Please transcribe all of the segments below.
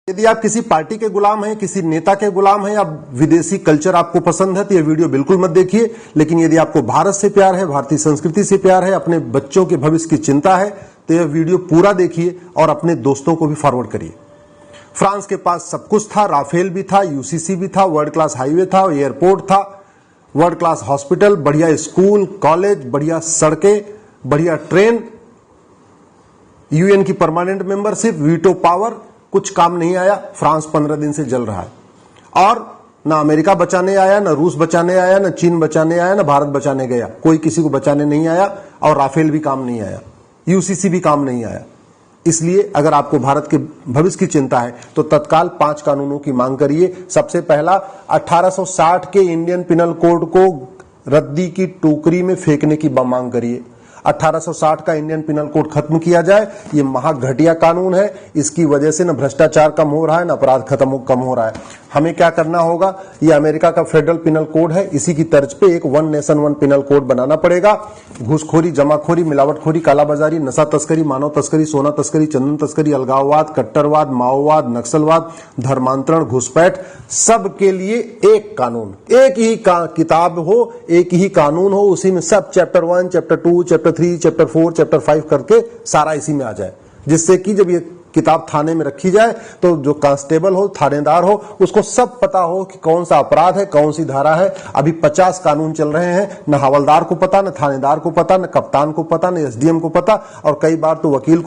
यदि आप किसी पार्टी के गुलाम हैं, किसी नेता के गुलाम हैं या विदेशी कल्चर आपको पसंद है तो यह वीडियो बिल्कुल मत देखिए। लेकिन यदि आपको भारत से प्यार है, भारतीय संस्कृति से प्यार है, अपने बच्चों के भविष्य की चिंता है तो यह वीडियो पूरा देखिए और अपने दोस्तों को भी फॉरवर्ड करिए। फ्रांस के पास सब कुछ था, राफेल भी था, यूसीसी भी था, वर्ल्ड क्लास हाईवे था, एयरपोर्ट था, वर्ल्ड क्लास हॉस्पिटल, बढ़िया स्कूल कॉलेज, बढ़िया सड़कें, बढ़िया ट्रेन, यूएन की परमानेंट मेंबरशिप, वीटो पावर। कुछ काम नहीं आया। फ्रांस 15 दिन से जल रहा है और ना अमेरिका बचाने आया, ना रूस बचाने आया, ना चीन बचाने आया, ना भारत बचाने गया। कोई किसी को बचाने नहीं आया और राफेल भी काम नहीं आया, यूसीसी भी काम नहीं आया। इसलिए अगर आपको भारत के भविष्य की चिंता है तो तत्काल 5 कानूनों की मांग करिए। सबसे पहला, 1860 के इंडियन पिनल कोड को रद्दी की टोकरी में फेंकने की मांग करिए। 1860 का इंडियन पिनल कोड खत्म किया जाए। ये महाघटिया कानून है। इसकी वजह से न भ्रष्टाचार कम हो रहा है, न अपराध कम हो रहा है। हमें क्या करना होगा, ये अमेरिका का फेडरल पिनल कोड है, इसी की तर्ज पे एक one nation one penal code बनाना पड़ेगा। घूसखोरी, जमाखोरी, मिलावटखोरी, कालाबाजारी, नशा तस्करी, मानव तस्करी, सोना तस्करी, चंदन तस्करी, अलगाववाद, कट्टरवाद, माओवाद, नक्सलवाद, धर्मांतरण, घुसपैठ, सब के लिए एक कानून, एक ही किताब हो, एक ही कानून हो, उसी में सब chapter 1, chapter 2, chapter 3, chapter 4, chapter 5 करके सारा इसी में आ जाए। जिससे कि जब ये किताब थाने में रखी जाए तो जो कांस्टेबल हो, थानेदार हो, उसको सब पता हो कि कौन सा अपराध है, कौन सी धारा है। अभी 50 कानून चल रहे हैं, न हवलदार को पता, न थानेदार को पता, न कप्तान को पता, न एसडीएम को पता, और कई बार तो वकील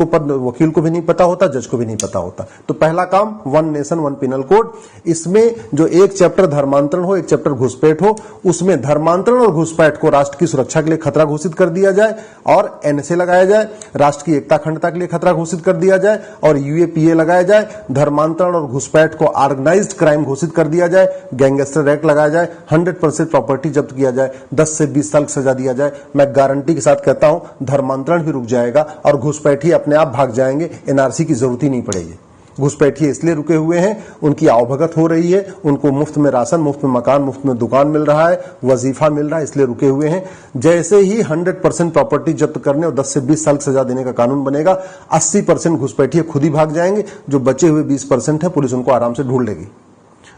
को भी नहीं पता होता, जज को भी नहीं पता होता। तो पहला काम, one nation one penal code. इसमें जो एक चैप्टर धर्मांतरण हो, एक चैप्टर घुसपैठ हो, उसमें धर्मांतरण और घुसपैठ को राष्ट्र की सुरक्षा के लिए खतरा घोषित कर दिया जाए और एनएसए लगाया जाए। राष्ट्र की एकता अखंडता के लिए खतरा घोषित कर दिया जाए और यूएपीए लगाया जाए। धर्मांतरण और घुसपैठ को ऑर्गेनाइज्ड क्राइम घोषित कर दिया जाए। गैंगस्टर एक्ट लगाया जाए। 100% प्रॉपर्टी जब्त किया जाए। 10 से 20 साल की सजा दिया जाए। मैं गारंटी के साथ कहता हूं धर्मांतरण भी रुक जाएगा और घुसपैठी अपने आप भाग जाएंगे। एनआरसी की जरूरत ही नहीं पड़ेगी। घुसपैठी इसलिए रुके हुए हैं, उनकी आवभगत हो रही है, उनको मुफ्त में राशन, मुफ्त में मकान, मुफ्त में दुकान मिल रहा है, वजीफा मिल रहा है, इसलिए रुके हुए हैं। जैसे ही 100% प्रॉपर्टी जब्त करने और 10 से 20 साल की सजा देने का कानून बनेगा, 80% घुसपैठी खुद ही भाग जाएंगे। जो बचे हुए 20% है, पुलिस उनको आराम से ढूंढ लेगी।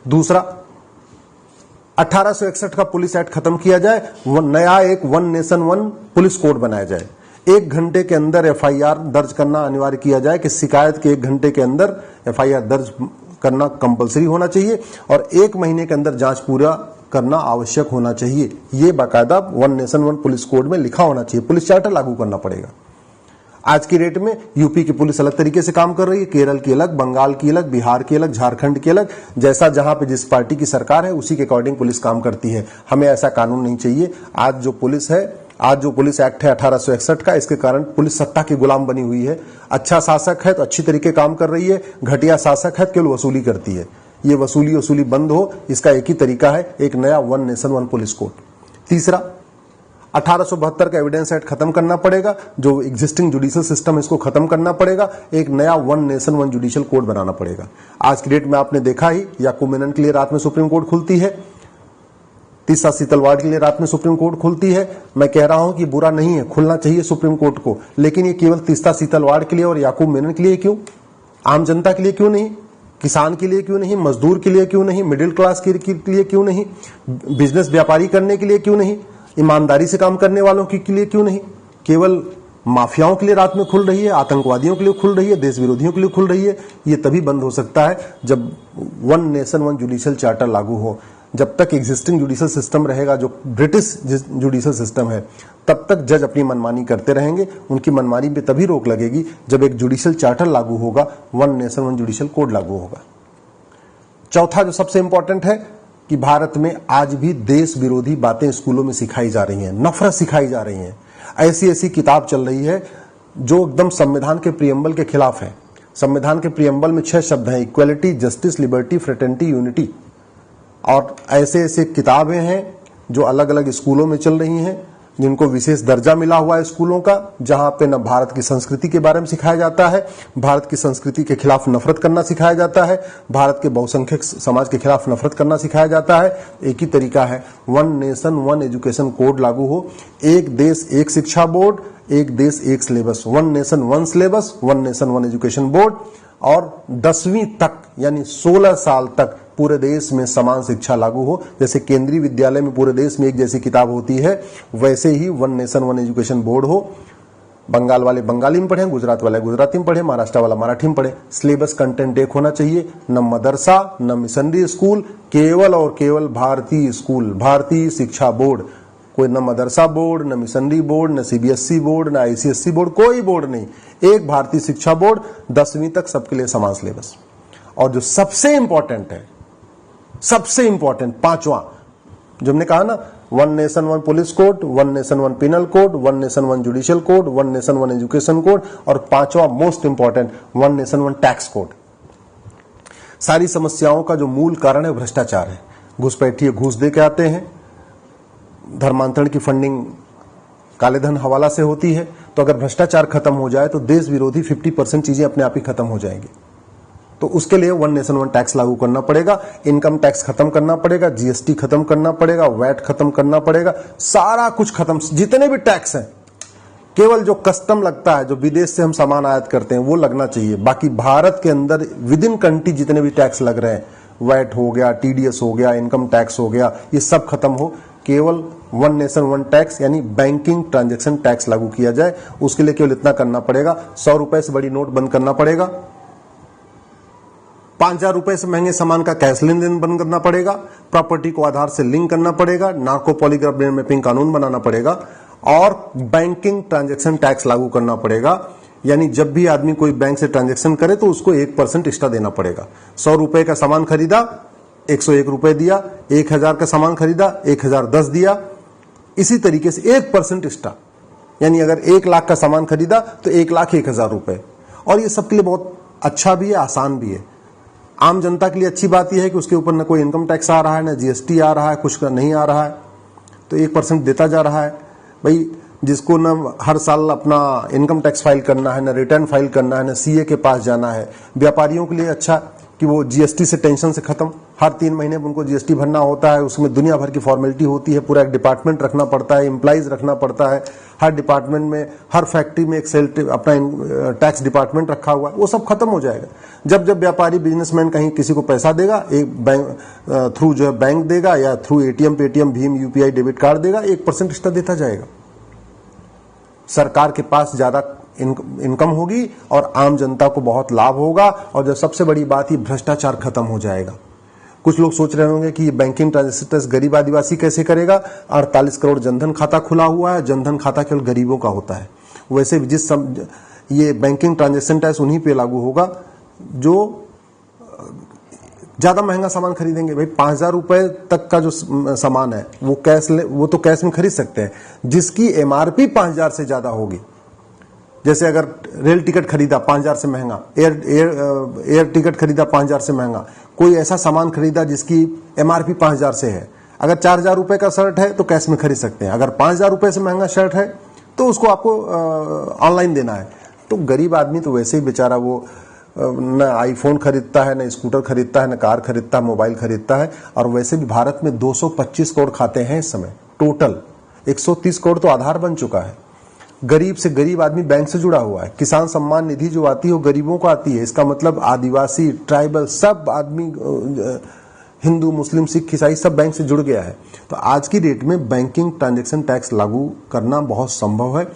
दूसरा, 1861 का पुलिस एक्ट खत्म किया जाए। नया एक one nation one police code बनाया जाए। 1 घंटे के अंदर एफआईआर दर्ज करना अनिवार्य किया जाए कि शिकायत के 1 घंटे के अंदर एफआईआर दर्ज करना कंपलसरी होना चाहिए और 1 महीने के अंदर जांच पूरा करना आवश्यक होना चाहिए। ये बाकायदा one nation one police code में लिखा होना चाहिए। पुलिस चार्टर लागू करना पड़ेगा। आज की डेट में यूपी की पुलिस अलग तरीके से काम कर रही है, केरल की अलग, बंगाल की अलग, बिहार की अलग, झारखंड की अलग। जैसा जहां पे जिस पार्टी की सरकार है उसी के अकॉर्डिंग पुलिस काम करती है। हमें ऐसा कानून नहीं चाहिए। आज जो पुलिस एक्ट है 1861 का, इसके कारण पुलिस सत्ता की गुलाम बनी हुई है। अच्छा शासक है तो अच्छी तरीके काम कर रही है, घटिया शासक है तो केवल वसूली करती है। ये वसूली बंद हो, इसका एक ही तरीका है, एक नया one nation one police code. तीसरा, 1872 का एविडेंस एक्ट खत्म करना पड़ेगा। जो एग्जिस्टिंग जुडिशियल सिस्टम है इसको खत्म करना पड़ेगा। एक नया one nation one judicial code बनाना पड़ेगा। आज की डेट में आपने देखा ही, याकूब मेनन के लिए रात में सुप्रीम कोर्ट खुलती है, तीसरा सीतलवाड़ के लिए रात में सुप्रीम कोर्ट खुलती है। मैं कह रहा हूं कि बुरा नहीं है, खुलना चाहिए सुप्रीम कोर्ट को, लेकिन ये केवल तीसरा सीतलवाड़ के लिए और याकूब मेनन के लिए क्यों? आम जनता के लिए क्यों नहीं? किसान के लिए क्यों नहीं? मजदूर के लिए क्यों नहीं? मिडिल क्लास के लिए क्यों नहीं? बिजनेस व्यापारी करने के लिए क्यों नहीं? ईमानदारी से काम करने वालों के लिए क्यों नहीं? केवल माफियाओं के लिए रात में खुल रही है, आतंकवादियों के लिए खुल रही है, देश विरोधियों के लिए खुल रही है। ये तभी बंद हो सकता है जब one nation one judicial charter लागू हो। जब तक एग्जिस्टिंग जुडिशियल सिस्टम रहेगा, जो ब्रिटिश जुडिशियल सिस्टम है, तब तक जज अपनी मनमानी करते रहेंगे। उनकी मनमानी पे तभी रोक लगेगी जब एक जुडिशियल चार्टर लागू होगा, one nation one judicial code लागू होगा। चौथा जो सबसे इंपॉर्टेंट है कि भारत में आज भी देश विरोधी बातें स्कूलों में सिखाई जा रही हैं, नफरत सिखाई जा रही हैं। ऐसी किताब चल रही है जो एकदम संविधान के प्रियम्बल के खिलाफ है। संविधान के प्रियम्बल में 6 शब्द हैं, equality, justice, liberty, fraternity, unity. और ऐसे किताबें हैं जो अलग अलग स्कूलों में चल रही हैं, जिनको विशेष दर्जा मिला हुआ है स्कूलों का, जहां पे न भारत की संस्कृति के बारे में सिखाया जाता है, भारत की संस्कृति के खिलाफ नफरत करना सिखाया जाता है, भारत के बहुसंख्यक समाज के खिलाफ नफरत करना सिखाया जाता है। एक ही तरीका है, one nation one education code लागू हो, एक देश एक शिक्षा बोर्ड, एक देश एक syllabus, one nation one syllabus, one nation one education board, और 10वीं तक यानी 16 साल तक पूरे देश में समान शिक्षा लागू हो। जैसे केंद्रीय विद्यालय में पूरे देश में एक जैसी किताब होती है, वैसे ही one nation one education board हो। बंगाल वाले बंगाली में पढ़े, गुजरात वाले गुजराती में पढ़े, महाराष्ट्र वाला मराठी में पढ़े। सिलेबस कंटेंट एक होना चाहिए, न मदरसा न मिशनरी स्कूल, केवल और केवल भारतीय स्कूल, भारतीय शिक्षा बोर्ड। कोई न मदरसा बोर्ड, न मिशनरी बोर्ड, न सीबीएसई बोर्ड, न आईसीएसई बोर्ड, कोई बोर्ड नहीं, एक भारतीय शिक्षा बोर्ड, 10वीं तक सबके लिए समान सिलेबस। और जो सबसे इंपॉर्टेंट है, सबसे इंपॉर्टेंट पांचवा, जो हमने कहा ना, one nation one police code, one nation one penal code, one nation one judicial code, one nation one education code, और पांचवा most important, one nation one tax code. सारी समस्याओं का जो मूल कारण है भ्रष्टाचार है। घुसपैठिए घूस दे के आते हैं, धर्मांतरण की फंडिंग काले धन हवाला से होती है। तो अगर भ्रष्टाचार खत्म हो जाए तो देश विरोधी 50% चीजें अपने आप ही खत्म हो जाएंगी। तो उसके लिए वन नेशन वन टैक्स लागू करना पड़ेगा, इनकम टैक्स खत्म करना पड़ेगा, जीएसटी खत्म करना पड़ेगा, वैट खत्म करना पड़ेगा, सारा कुछ खत्म। जितने भी टैक्स हैं, केवल जो कस्टम लगता है, जो विदेश से हम सामान आयात करते हैं, वो लगना चाहिए। बाकी भारत के अंदर विद इन कंट्री जितने भी टैक्स लग रहे हैं, वैट हो गया, टीडीएस हो गया, इनकम टैक्स हो गया, ये सब खत्म हो। केवल वन नेशन वन टैक्स यानी बैंकिंग ट्रांजैक्शन टैक्स लागू किया जाए। उसके लिए केवल इतना करना पड़ेगा, 100 रुपए से बड़ी नोट बंद करना पड़ेगा, 5,000 रुपए से महंगे सामान का कैश लेन देन बंद करना पड़ेगा, प्रॉपर्टी को आधार से लिंक करना पड़ेगा, नार्को पॉलीग्राफ ब्रेन मैपिंग कानून बनाना पड़ेगा, और बैंकिंग ट्रांजैक्शन टैक्स लागू करना पड़ेगा। यानी जब भी आदमी कोई बैंक से ट्रांजैक्शन करे तो उसको 1% एक्स्ट्रा देना पड़ेगा। 100 रुपए का सामान खरीदा, 101 रुपए दिया, 1000 का सामान खरीदा, 1010 दिया। इसी तरीके से 1% एक्स्ट्रा, यानी अगर 1 लाख का सामान खरीदा तो 1,01,000 रुपए। और ये सबके लिए बहुत अच्छा भी है, आसान भी है। आम जनता के लिए अच्छी बात यह है कि उसके ऊपर न कोई इनकम टैक्स आ रहा है, न जीएसटी आ रहा है, कुछ नहीं आ रहा है, तो 1% देता जा रहा है। भाई जिसको न हर साल अपना इनकम टैक्स फाइल करना है, न रिटर्न फाइल करना है, न सीए के पास जाना है। व्यापारियों के लिए अच्छा कि वो जीएसटी से टेंशन से खत्म, हर 3 महीने में उनको जीएसटी भरना होता है, उसमें दुनिया भर की फॉर्मेलिटी होती है, पूरा एक डिपार्टमेंट रखना पड़ता है, एम्प्लॉइज रखना पड़ता है, हर डिपार्टमेंट में, हर फैक्ट्री में एक सेल अपना टैक्स डिपार्टमेंट रखा हुआ है, वो सब खत्म हो जाएगा। जब जब व्यापारी बिजनेसमैन कहीं किसी को पैसा देगा, एक बैंक थ्रू जो है बैंक देगा, या through ATM, Paytm, Bhim, UPI, debit card देगा, 1% एक्स्ट्रा देता जाएगा। सरकार के पास ज्यादा इनकम होगी और आम जनता को बहुत लाभ होगा। और जो सबसे बड़ी बात, ये भ्रष्टाचार खत्म हो जाएगा। कुछ लोग सोच रहे होंगे कि बैंकिंग ट्रांजैक्शन टैक्स गरीब आदिवासी कैसे करेगा। 48 करोड़ जनधन खाता खुला हुआ है, जनधन खाता केवल गरीबों का होता है। वैसे भी ये बैंकिंग ट्रांजैक्शन टैक्स उन्हीं पे लागू होगा जो ज्यादा महंगा सामान खरीदेंगे। भाई 5,000 रुपए तक का जो सामान है वो तो कैश में खरीद सकते हैं, जिसकी एमआरपी 5,000 से ज्यादा होगी। जैसे अगर रेल टिकट खरीदा 5,000 से महंगा, एयर टिकट खरीदा 5,000 से महंगा, कोई ऐसा सामान खरीदा जिसकी एमआरपी 5,000 से है, अगर 4,000 रुपए का शर्ट है तो कैश में खरीद सकते हैं। अगर 5,000 रुपए से महंगा शर्ट है तो उसको आपको ऑनलाइन देना है। तो गरीब आदमी तो वैसे ही बेचारा वो न आईफोन खरीदता है, न स्कूटर खरीदता है, न कार खरीदता है, मोबाइल खरीदता है। और वैसे भी भारत में 225 करोड़ खाते हैं इस समय टोटल, 130 करोड़ तो आधार बन चुका है। गरीब से गरीब आदमी बैंक से जुड़ा हुआ है। किसान सम्मान निधि जो आती है वो गरीबों को आती है। इसका मतलब आदिवासी, ट्राइबल, सब आदमी, हिंदू, मुस्लिम, सिख, ईसाई सब बैंक से जुड़ गया है। तो आज की डेट में बैंकिंग ट्रांजैक्शन टैक्स लागू करना बहुत संभव है।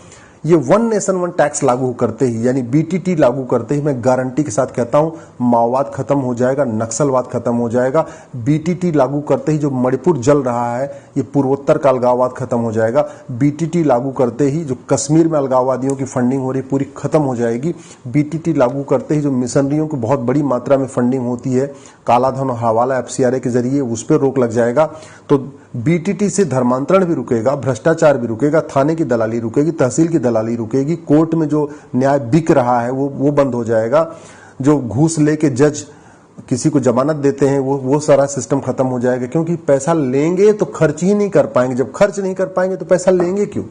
ये वन नेशन वन टैक्स लागू करते ही, यानी बीटीटी लागू करते ही, मैं गारंटी के साथ कहता हूं, माओवाद खत्म हो जाएगा, नक्सलवाद खत्म हो जाएगा। बीटीटी लागू करते ही जो मणिपुर जल रहा है, ये पूर्वोत्तर का अलगाववाद खत्म हो जाएगा। बीटीटी लागू करते ही जो कश्मीर में अलगाववादियों की फंडिंग हो रही पूरी खत्म हो जाएगी। बीटीटी लागू करते ही जो मिशनरियों की बहुत बड़ी मात्रा में फंडिंग होती है कालाधन और हवाला एफसीआरए के जरिए, उस पर रोक लग जाएगा। तो बीटीटी से धर्मांतरण भी रुकेगा, भ्रष्टाचार भी रुकेगा, थाने की दलाली रुकेगी, तहसील की दलाली रुकेगी, कोर्ट में जो न्याय बिक रहा है वो बंद हो जाएगा, जो घूस लेके जज किसी को जमानत देते हैं वो सारा सिस्टम खत्म हो जाएगा। क्योंकि पैसा लेंगे तो खर्च ही नहीं कर पाएंगे, जब खर्च नहीं कर पाएंगे तो पैसा लेंगे क्यों।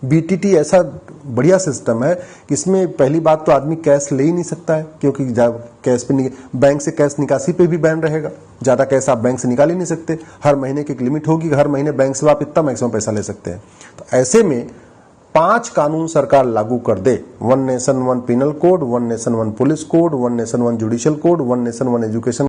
बीटीटी ऐसा बढ़िया सिस्टम है कि इसमें पहली बात तो आदमी कैश ले ही नहीं सकता है, क्योंकि कैश पे बैंक से कैश निकासी पे भी बैन रहेगा। ज्यादा कैश आप बैंक से निकाल ही नहीं सकते। हर महीने की एक लिमिट होगी, हर महीने बैंक से आप इतना मैक्सिमम पैसा ले सकते हैं। तो ऐसे में 5 कानून सरकार लागू कर दे, 1 nation 1 penal code, 1 nation 1 police code, 1 nation 1 judicial code, 1 nation 1 education